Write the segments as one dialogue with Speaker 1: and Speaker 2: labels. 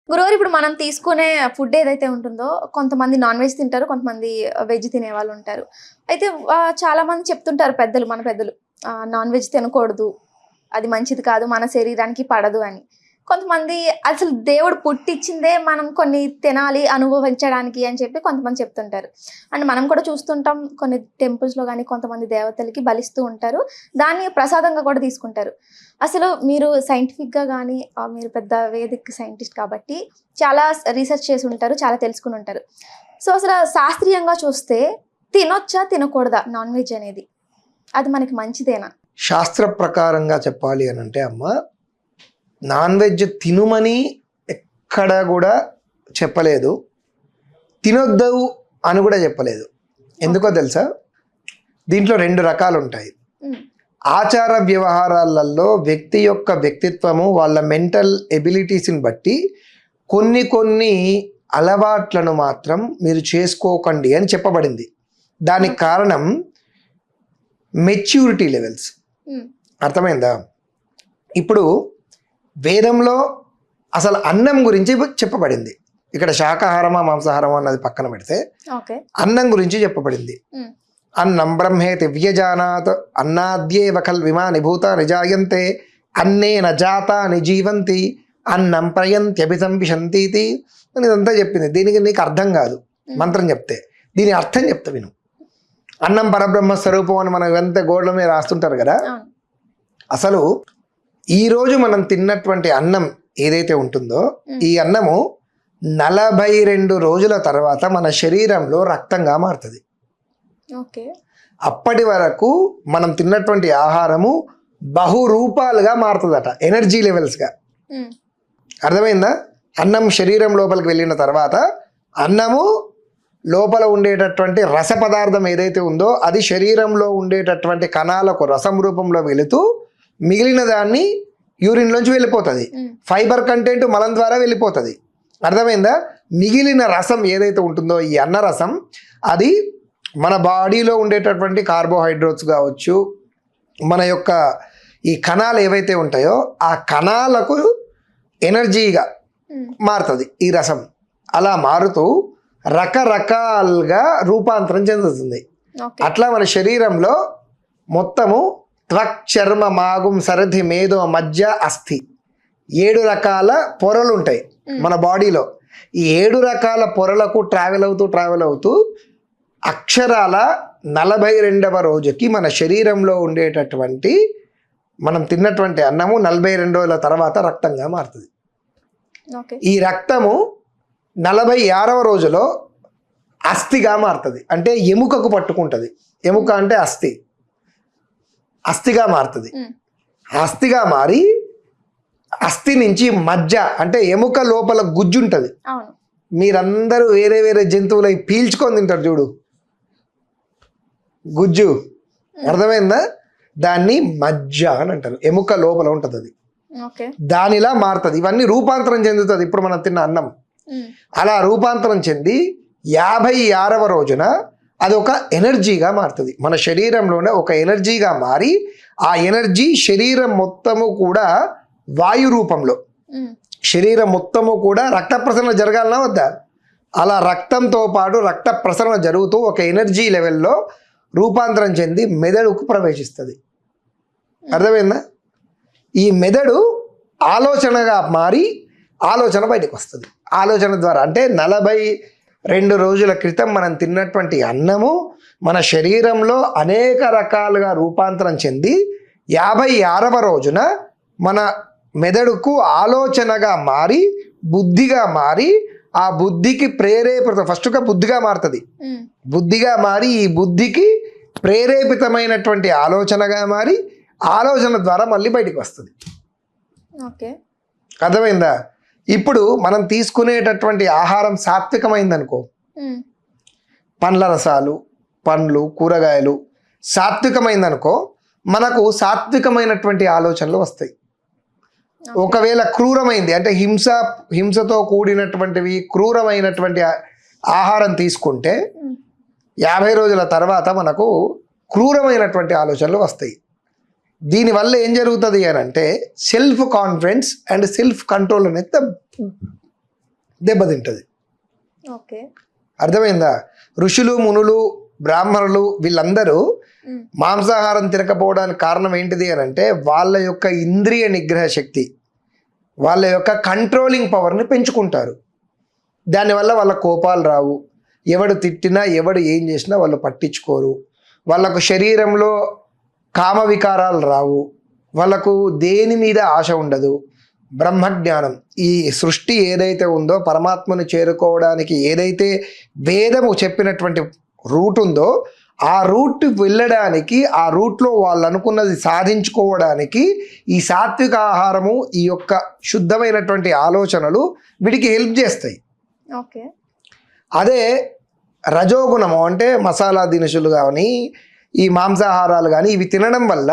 Speaker 1: గురువారు ఇప్పుడు మనం తీసుకునే ఫుడ్ ఏదైతే ఉంటుందో కొంతమంది నాన్ వెజ్ తింటారు, కొంతమంది వెజ్ తినే వాళ్ళు ఉంటారు. అయితే చాలా మంది చెప్తుంటారు పెద్దలు, మన పెద్దలు నాన్ వెజ్ తినకూడదు, అది మంచిది కాదు, మన శరీరానికి పడదు అని. కొంతమంది అసలు దేవుడు పుట్టిచ్చిందే మనం కొన్ని తినాలి అనుభవించడానికి అని చెప్పి కొంతమంది చెప్తుంటారు. అండ్ మనం కూడా చూస్తుంటాం కొన్ని టెంపుల్స్లో కానీ కొంతమంది దేవతలకి బలిస్తూ ఉంటారు, దాన్ని ప్రసాదంగా కూడా తీసుకుంటారు. అసలు మీరు సైంటిఫిక్గా కానీ మీరు పెద్ద వేదిక్ సైంటిస్ట్ కాబట్టి చాలా రీసెర్చ్ చేసి ఉంటారు, చాలా తెలుసుకుని ఉంటారు. సో అసలు శాస్త్రీయంగా చూస్తే తినొచ్చా తినకూడదా నాన్ వెజ్ అనేది, అది మనకి మంచిదేనా?
Speaker 2: శాస్త్ర ప్రకారంగా చెప్పాలి అని అంటే అమ్మ, నాన్ వెజ్ తినుమని ఎక్కడ కూడా చెప్పలేదు, తినొద్దు అని కూడా చెప్పలేదు. ఎందుకో తెలుసా? దీంట్లో 2 రకాలు ఉంటాయి. ఆచార వ్యవహారాలలో వ్యక్తి యొక్క వ్యక్తిత్వము, వాళ్ళ మెంటల్ ఎబిలిటీస్ని బట్టి కొన్ని అలవాట్లను మాత్రం మీరు చేసుకోకండి అని చెప్పబడింది. దానికి కారణం మెచ్యూరిటీ లెవెల్స్. అర్థమైందా? ఇప్పుడు వేదంలో అసలు అన్నం గురించి చెప్పబడింది. ఇక్కడ శాకాహారమా మాంసాహారమా అన్నది పక్కన పెడితే అన్నం గురించి చెప్పబడింది. అన్నం బ్రహ్మేతి వ్యజానాత్ అన్నాద్యేవ ఖల్విమా నిభూత నిజాయంతే అన్నేన జాతా నిజీవంతి అన్నం ప్రయంత్యభిసంవిశంతీతి అని ఇదంతా చెప్పింది. దీనికి నీకు అర్థం కాదు మంత్రం చెప్తే, దీని అర్థం చెప్తా విను. అన్నం పరబ్రహ్మ స్వరూపం అని మనం ఎంత గోడల మీద రాస్తుంటారు కదా. అసలు ఈరోజు మనం తిన్నటువంటి అన్నం ఏదైతే ఉంటుందో ఈ అన్నము 42 రోజుల తర్వాత మన శరీరంలో రక్తంగా మారుతుంది. అప్పటి వరకు మనం తిన్నటువంటి ఆహారము బహురూపాలుగా మారుతుందట, ఎనర్జీ లెవెల్స్గా. అర్థమైందా? అన్నం శరీరం లోపలికి వెళ్ళిన తర్వాత అన్నము లోపల ఉండేటటువంటి రస పదార్థం ఏదైతే ఉందో అది శరీరంలో ఉండేటటువంటి కణాలకు రసం రూపంలో వెళుతూ మిగిలిన దాన్ని యూరిన్లోంచి వెళ్ళిపోతుంది. ఫైబర్ కంటెంట్ మలం ద్వారా వెళ్ళిపోతుంది. అర్థమైందా? మిగిలిన రసం ఏదైతే ఉంటుందో ఈ అన్న రసం, అది మన బాడీలో ఉండేటటువంటి కార్బోహైడ్రేట్స్ కావచ్చు, మన యొక్క ఈ కణాలు ఏవైతే ఉంటాయో ఆ కణాలకు ఎనర్జీగా మారుతుంది ఈ రసం. అలా మారుతూ రకరకాలుగా రూపాంతరం చెందుతుంది. అట్లా మన శరీరంలో మొత్తము త్వక్, చర్మ, మాగుం, సరథి, మేధో, మజ్జ, అస్థి 7 రకాల పొరలు ఉంటాయి మన బాడీలో. ఈ 7 రకాల పొరలకు ట్రావెల్ అవుతూ అక్షరాల 42వ రోజుకి మన శరీరంలో ఉండేటటువంటి మనం తిన్నటువంటి అన్నము 42 రోజుల తర్వాత రక్తంగా మారుతుంది. ఈ రక్తము 46వ రోజులో అస్థిగా మారుతుంది. అంటే ఎముకకు పట్టుకుంటుంది. ఎముక అంటే అస్థి, అస్థిగా మారుతుంది. అస్థిగా మారి అస్థి నుంచి మజ్జ అంటే ఎముక లోపల గుజ్జు ఉంటుంది. మీరందరూ వేరే జంతువులు పీల్చుకొని తింటారు చూడు, గుజ్జు. అర్థమైందా? దాన్ని మజ్జ అని అంటారు. ఎముక లోపల ఉంటుంది అది, దానిలా మారుతుంది. ఇవన్నీ రూపాంతరం చెందుతుంది ఇప్పుడు మనం తిన్న అన్నం. అలా రూపాంతరం చెంది 56వ రోజున అది ఒక ఎనర్జీగా మారుతుంది. మన శరీరంలోనే ఒక ఎనర్జీగా మారి ఆ ఎనర్జీ శరీరం మొత్తము కూడా వాయు రూపంలో, శరీరం మొత్తము కూడా రక్త ప్రసరణ జరగాలన్నా వద్దా? అలా రక్తంతో పాటు రక్త ప్రసరణ జరుగుతూ ఒక ఎనర్జీ లెవెల్లో రూపాంతరం చెంది మెదడుకు ప్రవేశిస్తుంది. అర్థమైందా? ఈ మెదడు ఆలోచనగా మారి ఆలోచన బయటకు వస్తుంది. ఆలోచన ద్వారా అంటే 42 రోజుల క్రితం మనం తిన్నటువంటి అన్నము మన శరీరంలో అనేక రకాలుగా రూపాంతరం చెంది 56వ రోజున మన మెదడుకు ఆలోచనగా మారి బుద్ధిగా మారి ఆ బుద్ధికి ఫస్ట్గా బుద్ధిగా మారుతుంది. బుద్ధిగా మారి ఈ బుద్ధికి ప్రేరేపితమైనటువంటి ఆలోచనగా మారి ఆలోచన ద్వారా మళ్ళీ బయటికి వస్తుంది. అర్థమైందా? ఇప్పుడు మనం తీసుకునేటటువంటి ఆహారం సాత్వికమైందనుకో, పండ్ల రసాలు, పండ్లు, కూరగాయలు సాత్వికమైందనుకో, మనకు సాత్వికమైనటువంటి ఆలోచనలు వస్తాయి. ఒకవేళ క్రూరమైంది అంటే హింసతో కూడినటువంటివి క్రూరమైనటువంటి ఆహారం తీసుకుంటే 50 రోజుల తర్వాత మనకు క్రూరమైనటువంటి ఆలోచనలు వస్తాయి. దీనివల్ల ఏం జరుగుతుంది అని అంటే self confidence and self control అనేది దెబ్బతింటుంది.
Speaker 1: ఓకే.
Speaker 2: అర్థమైందా? ఋషులు, మునులు, బ్రాహ్మణులు వీళ్ళందరూ మాంసాహారం తినకపోవడానికి కారణం ఏంటిది అని అంటే వాళ్ళ యొక్క ఇంద్రియ నిగ్రహ శక్తి, వాళ్ళ యొక్క కంట్రోలింగ్ పవర్ని పెంచుకుంటారు. దానివల్ల వాళ్ళ కోపాలు రావు, ఎవడు తిట్టినా ఎవడు ఏం చేసినా వాళ్ళు పట్టించుకోరు, వాళ్ళకు శరీరంలో కామ వికారాలు రావు, వాళ్ళకు దేని మీద ఆశ ఉండదు. బ్రహ్మజ్ఞానం, ఈ సృష్టి ఏదైతే ఉందో పరమాత్మను చేరుకోవడానికి ఏదైతే వేదము చెప్పినటువంటి రూట్ ఉందో ఆ రూట్ వెళ్ళడానికి, ఆ రూట్లో వాళ్ళు అనుకున్నది సాధించుకోవడానికి ఈ సాత్విక ఆహారము, ఈ యొక్క శుద్ధమైనటువంటి ఆలోచనలు వీటికి హెల్ప్ చేస్తాయి.
Speaker 1: ఓకే.
Speaker 2: అదే రజోగుణము అంటే మసాలా దినుసులు కానీ ఈ మాంసాహారాలు కానీ ఇవి తినడం వల్ల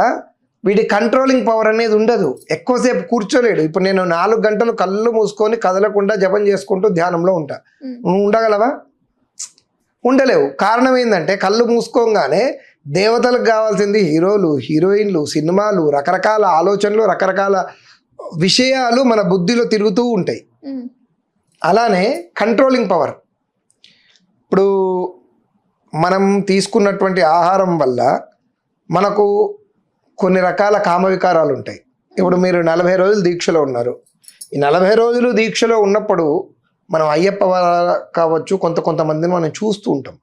Speaker 2: వీడి కంట్రోలింగ్ పవర్ అనేది ఉండదు, ఎక్కువసేపు కూర్చోలేడు. ఇప్పుడు నేను 4 గంటలు కళ్ళు మూసుకొని కదలకుండా జపం చేసుకుంటూ ధ్యానంలో ఉంటా, నువ్వు ఉండగలవా? ఉండలేవు. కారణం ఏంటంటే కళ్ళు మూసుకోగానే దేవతలకు కావాల్సింది హీరోలు, హీరోయిన్లు, సినిమాలు, రకరకాల ఆలోచనలు, రకరకాల విషయాలు మన బుద్ధిలో తిరుగుతూ ఉంటాయి. అలానే కంట్రోలింగ్ పవర్, ఇప్పుడు మనం తీసుకున్నటువంటి ఆహారం వల్ల మనకు కొన్ని రకాల కామవికారాలు ఉంటాయి. ఇప్పుడు మీరు 40 రోజులు దీక్షలో ఉన్నారు. ఈ 40 రోజులు దీక్షలో ఉన్నప్పుడు మనం అయ్యప్ప కావచ్చు, కొంతమందిని మనం చూస్తూ ఉంటాం.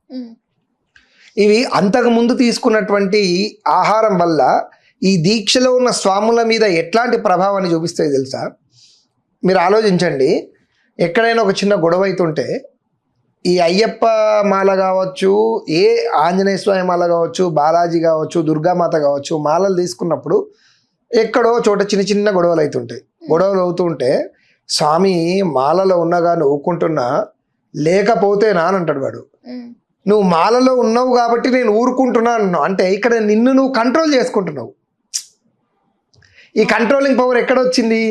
Speaker 2: ఇవి అంతకుముందు తీసుకున్నటువంటి ఆహారం వల్ల ఈ దీక్షలో ఉన్న స్వాముల మీద ఎట్లాంటి ప్రభావాన్ని చూపిస్తాయి తెలుసా? మీరు ఆలోచించండి. ఎక్కడైనా ఒక చిన్న గొడవ అవుతుంటే ఈ అయ్యప్ప మాల కావచ్చు, ఏ ఆంజనేయ స్వామి మాల కావచ్చు, బాలాజీ కావచ్చు, దుర్గామాత కావచ్చు, మాలలు తీసుకున్నప్పుడు ఎక్కడో చోట చిన్న చిన్న గొడవలు అవుతుంటాయి. గొడవలు అవుతుంటే స్వామి మాలలో ఉన్నగా ఊరుకుంటున్నా, లేకపోతేనా అని అంటాడు వాడు. నువ్వు మాలలో ఉన్నావు కాబట్టి నేను ఊరుకుంటున్నా అన్నావు అంటే ఇక్కడ నిన్ను నువ్వు కంట్రోల్ చేసుకుంటున్నావు. ఈ కంట్రోలింగ్ పవర్ ఎక్కడొచ్చింది?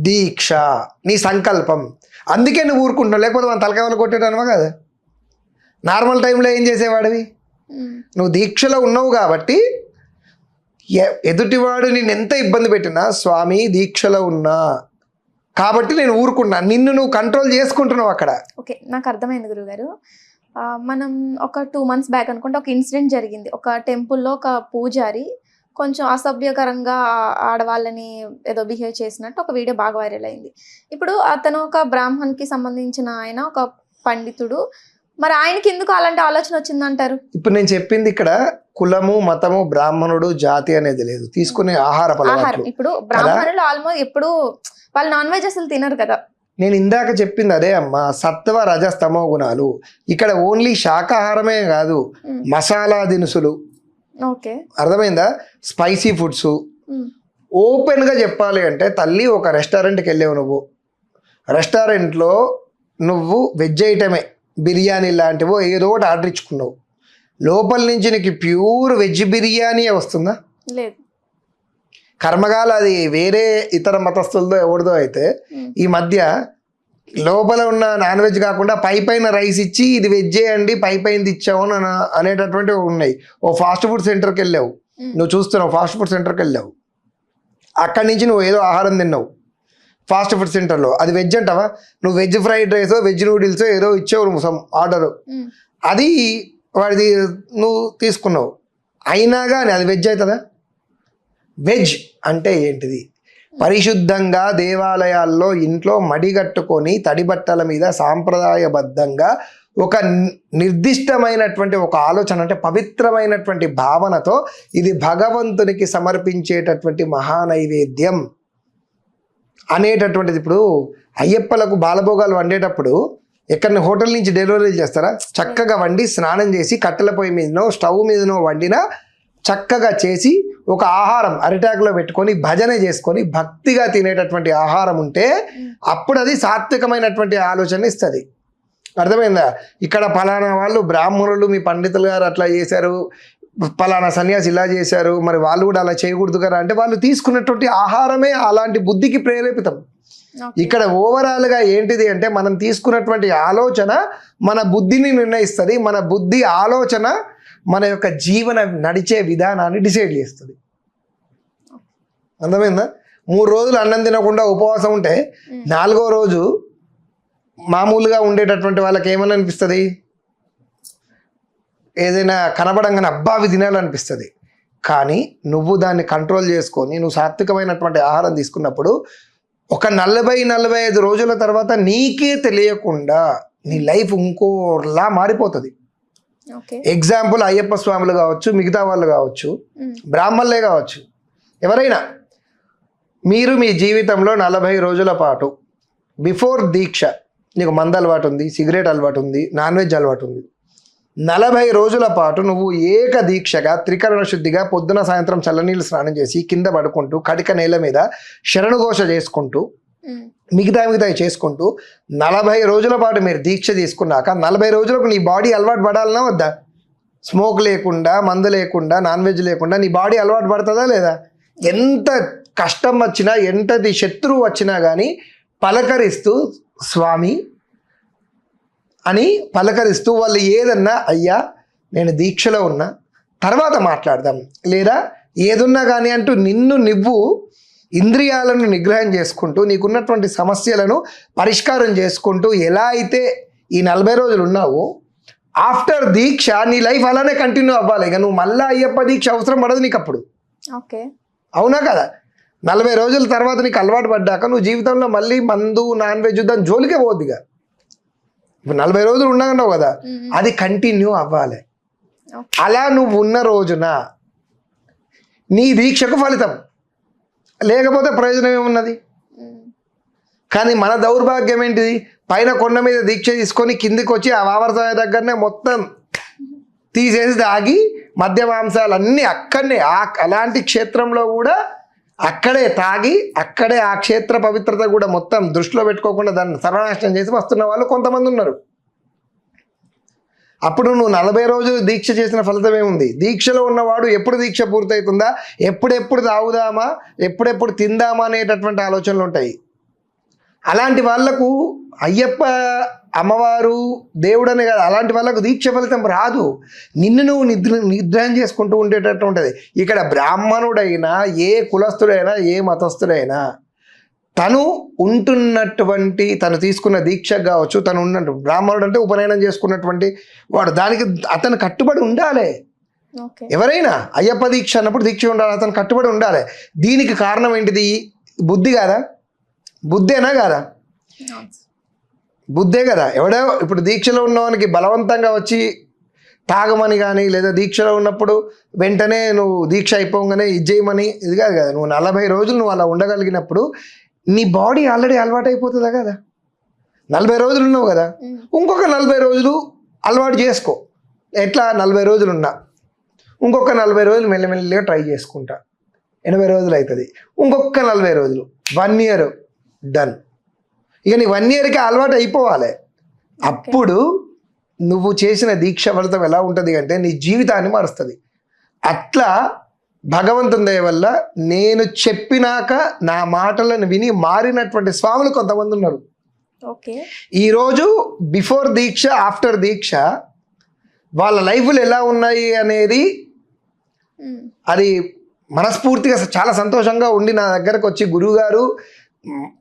Speaker 2: దీక్ష, నీ సంకల్పం. అందుకే నువ్వు ఊరుకుంటున్నావు, లేకపోతే మన తలకాయలు కొట్టేటనవా కదా. నార్మల్ టైంలో ఏం చేసేవాడివి? నువ్వు దీక్షలో ఉన్నావు కాబట్టి ఎదుటివాడు నేను ఎంత ఇబ్బంది పెట్టినా స్వామి దీక్షలో ఉన్నా కాబట్టి నేను ఊరుకున్నా, నిన్ను నువ్వు కంట్రోల్ చేసుకుంటున్నావు అక్కడ.
Speaker 1: ఓకే, నాకు అర్థమైంది గురుగారు. మనం ఒక 2 months బ్యాక్ అనుకుంటే ఒక ఇన్సిడెంట్ జరిగింది. ఒక టెంపుల్లో ఒక పూజారి కొంచెం అసభ్యకరంగా ఆడవాళ్ళని ఏదో బిహేవ్ చేసినట్టు ఒక వీడియో బాగా వైరల్ అయింది. ఇప్పుడు అతను ఒక బ్రాహ్మణ్కి సంబంధించిన ఆయన, ఒక పండితుడు, మరి ఆయనకి ఎందుకు అలాంటి ఆలోచన వచ్చిందంటారు?
Speaker 2: ఇప్పుడు నేను చెప్పింది ఇక్కడ కులము, మతము, బ్రాహ్మణుడు, జాతి అనేది లేదు, తీసుకునే ఆహారం.
Speaker 1: ఇప్పుడు బ్రాహ్మణులు ఆల్మోస్ట్ ఎప్పుడు వాళ్ళు నాన్ వెజ్ అసలు తినరు కదా.
Speaker 2: నేను ఇందాక చెప్పింది అదే అమ్మా, సత్వ రజస్తమో గుణాలు. ఇక్కడ ఓన్లీ శాకాహారమే కాదు, మసాలా దినుసులు,
Speaker 1: ఓకే,
Speaker 2: అర్థమైందా, స్పైసీ ఫుడ్స్. ఓపెన్గా చెప్పాలి అంటే తల్లి, ఒక రెస్టారెంట్కి వెళ్ళావు నువ్వు, రెస్టారెంట్లో నువ్వు వెజ్ ఐటమే, బిర్యానీ లాంటివో ఏదో ఒకటి ఆర్డర్ ఇచ్చుకున్నావు, లోపల నుంచి నీకు ప్యూర్ వెజ్ బిర్యానీ వస్తుందా?
Speaker 1: లేదు.
Speaker 2: కర్మగాలు అది వేరే ఇతర మతస్థులతో ఎవరిదో అయితే ఈ మధ్య లోపల ఉన్న నాన్ వెజ్ కాకుండా పైన రైస్ ఇచ్చి ఇది వెజ్ చేయండి పైది ఇచ్చావు అని అనేటటువంటివి ఉన్నాయి. ఓ ఫాస్ట్ ఫుడ్ సెంటర్కి వెళ్ళావు, నువ్వు చూస్తున్నావు, ఫాస్ట్ ఫుడ్ సెంటర్కి వెళ్ళావు, అక్కడి నుంచి నువ్వు ఏదో ఆహారం తిన్నావు ఫాస్ట్ ఫుడ్ సెంటర్లో, అది వెజ్ అంటావా? నువ్వు veg fried rice, veg noodles ఏదో ఇచ్చావు నువ్వు సమ్ ఆర్డరు, అది వాడిది నువ్వు తీసుకున్నావు, అయినా కానీ అది వెజ్ అవుతుందా? వెజ్ అంటే ఏంటిది? పరిశుద్ధంగా దేవాలయాల్లో ఇంట్లో మడిగట్టుకొని తడి బట్టల మీద సాంప్రదాయబద్ధంగా ఒక నిర్దిష్టమైనటువంటి ఒక ఆలోచన, అంటే పవిత్రమైనటువంటి భావనతో ఇది భగవంతునికి సమర్పించేటటువంటి మహానైవేద్యం అనేటటువంటిది. ఇప్పుడు అయ్యప్పలకు బాలభోగాలు వండేటప్పుడు ఎక్కడిని హోటల్ నుంచి డెలివరీ చేస్తారా? చక్కగా వండి స్నానం చేసి కట్టెల పొయ్యి మీదనో స్టవ్ మీదనో వండినా చక్కగా చేసి ఒక ఆహారం అరిటాకులో పెట్టుకొని భజన చేసుకొని భక్తిగా తినేటటువంటి ఆహారం ఉంటే అప్పుడు అది సాత్వికమైనటువంటి ఆలోచన ఇస్తుంది. అర్థమైందా? ఇక్కడ ఫలానా వాళ్ళు బ్రాహ్మణులు, మీ పండితులు గారు అట్లా చేశారు, ఫలానా సన్యాసి ఇలా చేశారు, మరి వాళ్ళు కూడా అలా చేయకూడదు కదా అంటే వాళ్ళు తీసుకున్నటువంటి ఆహారమే అలాంటి బుద్ధికి ప్రేరేపితం. ఇక్కడ ఓవరాల్గా ఏంటిది అంటే మనం తీసుకున్నటువంటి ఆలోచన మన బుద్ధిని నిర్ణయిస్తుంది, మన బుద్ధి ఆలోచన మన యొక్క జీవన నడిచే విధానాన్ని డిసైడ్ చేస్తుంది. అర్థమైందా? 3 రోజులు అన్నం తినకుండా ఉపవాసం ఉంటే 4వ రోజు మామూలుగా ఉండేటటువంటి వాళ్ళకి ఏమని అనిపిస్తుంది, ఏదైనా కనబడంగానే అబ్బా అవి తినాలనిపిస్తుంది. కానీ నువ్వు దాన్ని కంట్రోల్ చేసుకొని నువ్వు సాత్వికమైనటువంటి ఆహారం తీసుకున్నప్పుడు ఒక 40-45 రోజుల తర్వాత నీకే తెలియకుండా నీ లైఫ్ ఇంకోలా మారిపోతుంది.
Speaker 1: ఓకే.
Speaker 2: ఎగ్జాంపుల్ అయ్యప్ప స్వాములు కావచ్చు, మిగతా వాళ్ళు కావచ్చు, బ్రాహ్మణులే కావచ్చు, ఎవరైనా మీరు మీ జీవితంలో 40 రోజుల పాటు బిఫోర్ దీక్ష నీకు మందు అలవాటు ఉంది, సిగరెట్ అలవాటు ఉంది, నాన్ వెజ్ అలవాటు ఉంది, 40 రోజుల పాటు నువ్వు ఏక దీక్షగా త్రికరణ శుద్ధిగా పొద్దున సాయంత్రం చల్లనీళ్ళు స్నానం చేసి కింద పడుకుంటూ కటిక నేల మీద శరణుఘోష చేసుకుంటూ మిగతా చేసుకుంటూ 40 రోజుల పాటు మీరు దీక్ష తీసుకున్నాక 40 రోజులకు నీ బాడీ అలవాటు పడాలన్నా వద్దా? స్మోక్ లేకుండా, మందు లేకుండా, నాన్ వెజ్ లేకుండా నీ బాడీ అలవాటు పడుతుందా లేదా? ఎంత కష్టం వచ్చినా, ఎంతది శత్రువు వచ్చినా కానీ పలకరిస్తూ స్వామి అని పలకరిస్తూ వాళ్ళు ఏదన్నా అయ్యా నేను దీక్షలో ఉన్నా తర్వాత మాట్లాడదాం, లేదా ఏదున్నా కానీ అంటూ నిన్ను నువ్వు ఇంద్రియాలను నిగ్రహం చేసుకుంటూ నీకున్నటువంటి సమస్యలను పరిష్కారం చేసుకుంటూ ఎలా అయితే ఈ 40 రోజులు ఉన్నావో ఆఫ్టర్ దీక్ష నీ లైఫ్ అలానే కంటిన్యూ అవ్వాలి. ఇక నువ్వు మళ్ళీ అయ్యప్ప దీక్ష అవసరం పడదు నీకు అప్పుడు.
Speaker 1: ఓకే,
Speaker 2: అవునా కదా? 40 రోజుల తర్వాత నీకు అలవాటు పడ్డాక నువ్వు జీవితంలో మళ్ళీ మందు, నాన్ వెజ్ దాని జోలికే పోద్ది. ఇక ఇప్పుడు 40 రోజులు ఉన్నావు కదా, అది కంటిన్యూ అవ్వాలి. అలా నువ్వు ఉన్న రోజున నీ దీక్షకు ఫలితం, లేకపోతే ప్రయోజనం ఏమున్నది? కానీ మన దౌర్భాగ్యం ఏంటిది, పైన కొండ మీద దీక్ష తీసుకొని కిందికి వచ్చి ఆ వావరసాయ దగ్గరనే మొత్తం తీసేసి తాగి మద్య మాంసాలన్నీ అక్కడనే అలాంటి క్షేత్రంలో కూడా అక్కడే తాగి అక్కడే ఆ క్షేత్ర పవిత్రత కూడా మొత్తం దృష్టిలో పెట్టుకోకుండా దాన్ని సర్వనాశనం చేసి వస్తున్న వాళ్ళు కొంతమంది ఉన్నారు. అప్పుడు నువ్వు 40 రోజులు దీక్ష చేసిన ఫలితం ఏముంది? దీక్షలో ఉన్నవాడు ఎప్పుడు దీక్ష పూర్తవుతుందా, ఎప్పుడెప్పుడు తాగుదామా, ఎప్పుడెప్పుడు తిందామా అనేటటువంటి ఆలోచనలు ఉంటాయి. అలాంటి వాళ్లకు అయ్యప్ప, అమ్మవారు, దేవుడనే కాదు, అలాంటి వాళ్ళకు దీక్ష ఫలితం రాదు. నిన్ను నువ్వు నిగ్రహం చేసుకుంటూ ఉండేటట్టు ఉంటుంది. ఇక్కడ బ్రాహ్మణుడైనా, ఏ కులస్థుడైనా, ఏ మతస్థుడైనా తను ఉంటున్నటువంటి తను తీసుకున్న దీక్ష కావచ్చు, తను ఉన్నట్టు బ్రాహ్మణుడు అంటే ఉపనయనం చేసుకున్నటువంటి వాడు, దానికి అతను కట్టుబడి ఉండాలి. ఎవరైనా అయ్యప్ప దీక్ష అన్నప్పుడు దీక్ష ఉండాలి, అతను కట్టుబడి ఉండాలి. దీనికి కారణం ఏంటిది? బుద్ధి కాదా? బుద్ధేనా కాదా? బుద్ధే కదా. ఎవడో ఇప్పుడు దీక్షలో ఉన్నవానికి బలవంతంగా వచ్చి తాగమని కానీ, లేదా దీక్షలో ఉన్నప్పుడు వెంటనే నువ్వు దీక్ష అయిపోగానే ఇది చేయమని, ఇది కాదు కదా. నువ్వు 40 రోజులు నువ్వు అలా ఉండగలిగినప్పుడు నీ బాడీ ఆల్రెడీ అలవాటు అయిపోతుందా కదా. 40 రోజులు ఉన్నావు కదా, ఇంకొక 40 రోజులు అలవాటు చేసుకో. ఎట్లా? 40 రోజులు ఉన్నా ఇంకొక 40 రోజులు మెల్లమెల్లగా ట్రై చేసుకుంటా, 80 రోజులు అవుతుంది. ఇంకొక 40 రోజులు, 1 year డన్. ఇక నీ 1 yearకి అలవాటు అయిపోవాలి. అప్పుడు నువ్వు చేసిన దీక్ష ఫలితం ఎలా ఉంటుంది అంటే నీ జీవితాన్ని మారుస్తుంది. అట్లా భగవంతుని దయ వల్ల నేను చెప్పినాక నా మాటలను విని మారినటువంటి స్వాములు కొంతమంది ఉన్నారు. ఈరోజు బిఫోర్ దీక్ష, ఆఫ్టర్ దీక్ష వాళ్ళ లైఫ్లు ఎలా ఉన్నాయి అనేది అది మనస్ఫూర్తిగా చాలా సంతోషంగా ఉండి నా దగ్గరకు వచ్చి, గురువుగారు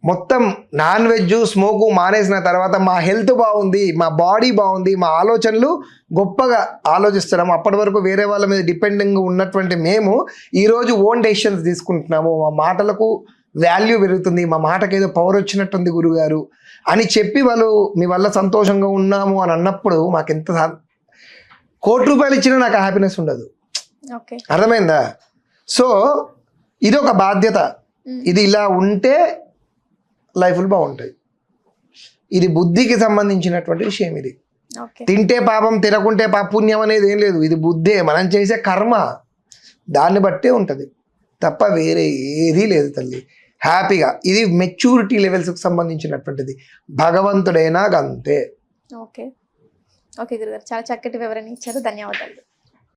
Speaker 2: మొత్తం నాన్ వెజ్, స్మోకు మానేసిన తర్వాత మా హెల్త్ బాగుంది, మా బాడీ బాగుంది, మా ఆలోచనలు గొప్పగా ఆలోచిస్తున్నాము, అప్పటి వరకు వేరే వాళ్ళ మీద డిపెండింగ్ ఉన్నటువంటి మేము ఈరోజు ఓన్ డెసిషన్స్ తీసుకుంటున్నాము, మా మాటలకు వాల్యూ పెరుగుతుంది, మా మాటకి ఏదో పవర్ వచ్చినట్టుంది గురుగారు అని చెప్పి వాళ్ళు మీ వల్ల సంతోషంగా ఉన్నాము అని అన్నప్పుడు మాకెంత ₹1,00,00,000 ఇచ్చినా నాకు హ్యాపీనెస్ ఉండదు. అర్థమైందా? సో ఇది ఒక బాధ్యత. ఇది ఇలా ఉంటే లైఫ్లు బాగుంటాయి. ఇది బుద్ధికి సంబంధించినటువంటి విషయం. ఇది తింటే పాపం, తినకుంటే పుణ్యం అనేది ఏం లేదు. ఇది బుద్ధే, మనం చేసే కర్మ, దాన్ని బట్టే ఉంటుంది తప్ప వేరే ఏదీ లేదు తల్లి. హ్యాపీగా ఇది మెచ్యూరిటీ లెవెల్స్కి సంబంధించినటువంటిది. భగవంతుడైనా అంతే.
Speaker 1: ఓకే ఓకే గురుగారు, చాలా చక్కటి వివరణ ఇచ్చారు. ధన్యవాదాలు.